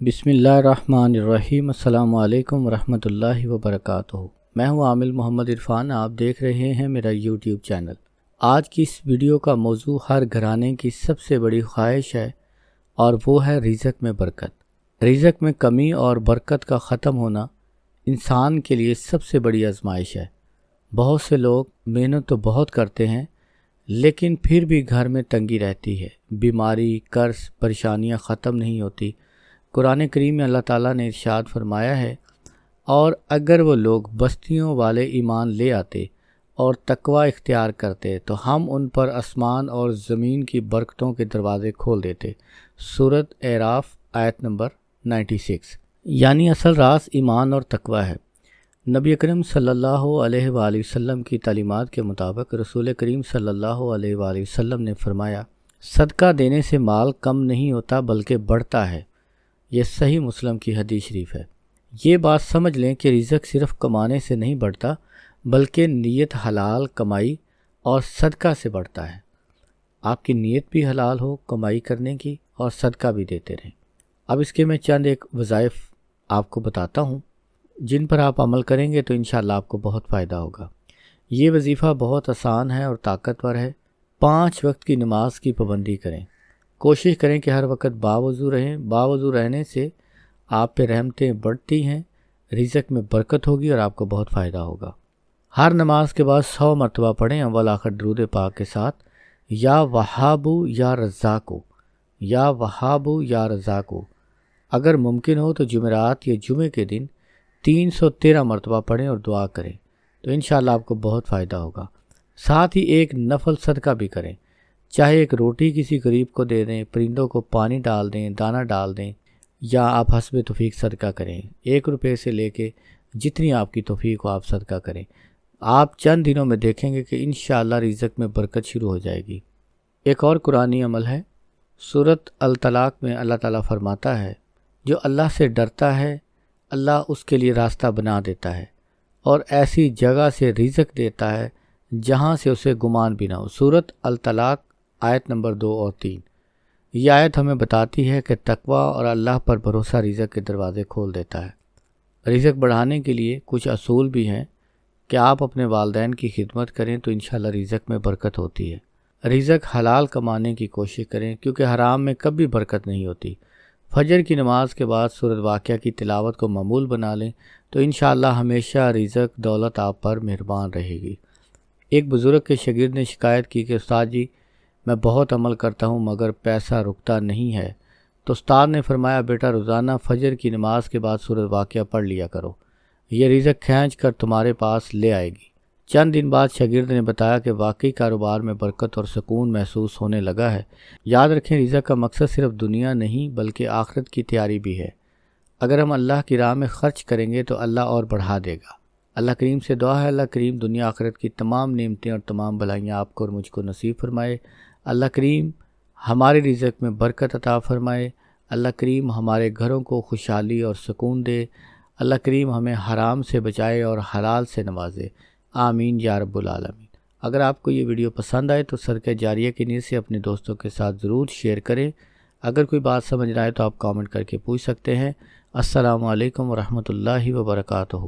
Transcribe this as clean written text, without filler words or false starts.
بسم اللہ الرحمن الرحیم۔ السلام علیکم ورحمۃ اللہ وبرکاتہ۔ میں ہوں عامل محمد عرفان، آپ دیکھ رہے ہیں میرا یوٹیوب چینل۔ آج کی اس ویڈیو کا موضوع ہر گھرانے کی سب سے بڑی خواہش ہے، اور وہ ہے رزق میں برکت۔ رزق میں کمی اور برکت کا ختم ہونا انسان کے لیے سب سے بڑی آزمائش ہے۔ بہت سے لوگ محنت تو بہت کرتے ہیں، لیکن پھر بھی گھر میں تنگی رہتی ہے۔ بیماری، قرض، پریشانیاں ختم نہیں ہوتی۔ قرآن کریم میں اللہ تعالیٰ نے ارشاد فرمایا ہے، اور اگر وہ لوگ بستیوں والے ایمان لے آتے اور تقوی اختیار کرتے تو ہم ان پر آسمان اور زمین کی برکتوں کے دروازے کھول دیتے۔ سورۃ اعراف آیت نمبر 96۔ یعنی اصل راز ایمان اور تقوی ہے۔ نبی اکرم صلی اللہ علیہ وآلہ وسلم کی تعلیمات کے مطابق رسول کریم صلی اللہ علیہ وآلہ وسلم نے فرمایا، صدقہ دینے سے مال کم نہیں ہوتا بلکہ بڑھتا ہے۔ یہ صحیح مسلم کی حدیث شریف ہے۔ یہ بات سمجھ لیں کہ رزق صرف کمانے سے نہیں بڑھتا، بلکہ نیت حلال کمائی اور صدقہ سے بڑھتا ہے۔ آپ کی نیت بھی حلال ہو کمائی کرنے کی، اور صدقہ بھی دیتے رہیں۔ اب اس کے میں چند ایک وظائف آپ کو بتاتا ہوں، جن پر آپ عمل کریں گے تو انشاءاللہ آپ کو بہت فائدہ ہوگا۔ یہ وظیفہ بہت آسان ہے اور طاقتور ہے۔ 5 وقت کی نماز کی پابندی کریں۔ کوشش کریں کہ ہر وقت باوضو رہیں۔ باوضو رہنے سے آپ پہ رحمتیں بڑھتی ہیں، رزق میں برکت ہوگی اور آپ کو بہت فائدہ ہوگا۔ ہر نماز کے بعد 100 مرتبہ پڑھیں اول آخر درود پاک کے ساتھ، یا وہابو یا رزاقو، یا وہابو یا رزاقو۔ اگر ممکن ہو تو جمعرات یا جمعے کے دن 313 مرتبہ پڑھیں اور دعا کریں تو انشاءاللہ آپ کو بہت فائدہ ہوگا۔ ساتھ ہی ایک نفل صدقہ بھی کریں، چاہے ایک روٹی کسی غریب کو دے دیں، پرندوں کو پانی ڈال دیں، دانہ ڈال دیں، یا آپ حسب توفیق صدقہ کریں۔ 1 روپے سے لے کے جتنی آپ کی توفیق ہو آپ صدقہ کریں۔ آپ چند دنوں میں دیکھیں گے کہ انشاءاللہ رزق میں برکت شروع ہو جائے گی۔ ایک اور قرآنی عمل ہے، سورۃ الطلاق میں اللہ تعالیٰ فرماتا ہے، جو اللہ سے ڈرتا ہے اللہ اس کے لیے راستہ بنا دیتا ہے، اور ایسی جگہ سے رزق دیتا ہے جہاں سے اسے گمان بھی نہ ہو۔ سورۃ الطلاق آیت نمبر 2 اور 3۔ یہ آیت ہمیں بتاتی ہے کہ تقوی اور اللہ پر بھروسہ رزق کے دروازے کھول دیتا ہے۔ رزق بڑھانے کے لیے کچھ اصول بھی ہیں کہ آپ اپنے والدین کی خدمت کریں تو انشاءاللہ رزق میں برکت ہوتی ہے۔ رزق حلال کمانے کی کوشش کریں، کیونکہ حرام میں کبھی برکت نہیں ہوتی۔ فجر کی نماز کے بعد سورۃ واقعہ کی تلاوت کو معمول بنا لیں تو انشاءاللہ ہمیشہ رزق دولت آپ پر مہربان رہے گی۔ ایک بزرگ کے شاگرد نے شکایت کی کہ استاد جی، میں بہت عمل کرتا ہوں مگر پیسہ رکتا نہیں ہے۔ تو استاد نے فرمایا، بیٹا روزانہ فجر کی نماز کے بعد سورۃ واقعہ پڑھ لیا کرو، یہ رزق کھینچ کر تمہارے پاس لے آئے گی۔ چند دن بعد شاگرد نے بتایا کہ واقعی کاروبار میں برکت اور سکون محسوس ہونے لگا ہے۔ یاد رکھیں، رزق کا مقصد صرف دنیا نہیں بلکہ آخرت کی تیاری بھی ہے۔ اگر ہم اللہ کی راہ میں خرچ کریں گے تو اللہ اور بڑھا دے گا۔ اللہ کریم سے دعا ہے، اللہ کریم دنیا آخرت کی تمام نعمتیں اور تمام بھلائیاں آپ کو اور مجھ کو نصیب فرمائے۔ اللہ کریم ہمارے رزق میں برکت عطا فرمائے۔ اللہ کریم ہمارے گھروں کو خوشحالی اور سکون دے۔ اللہ کریم ہمیں حرام سے بچائے اور حلال سے نوازے۔ آمین یا رب العالمین۔ اگر آپ کو یہ ویڈیو پسند آئے تو صدقہ جاریہ کی نیت سے اپنے دوستوں کے ساتھ ضرور شیئر کریں۔ اگر کوئی بات سمجھ نہ آئے تو آپ کامنٹ کر کے پوچھ سکتے ہیں۔ السلام علیکم ورحمۃ اللہ وبرکاتہ۔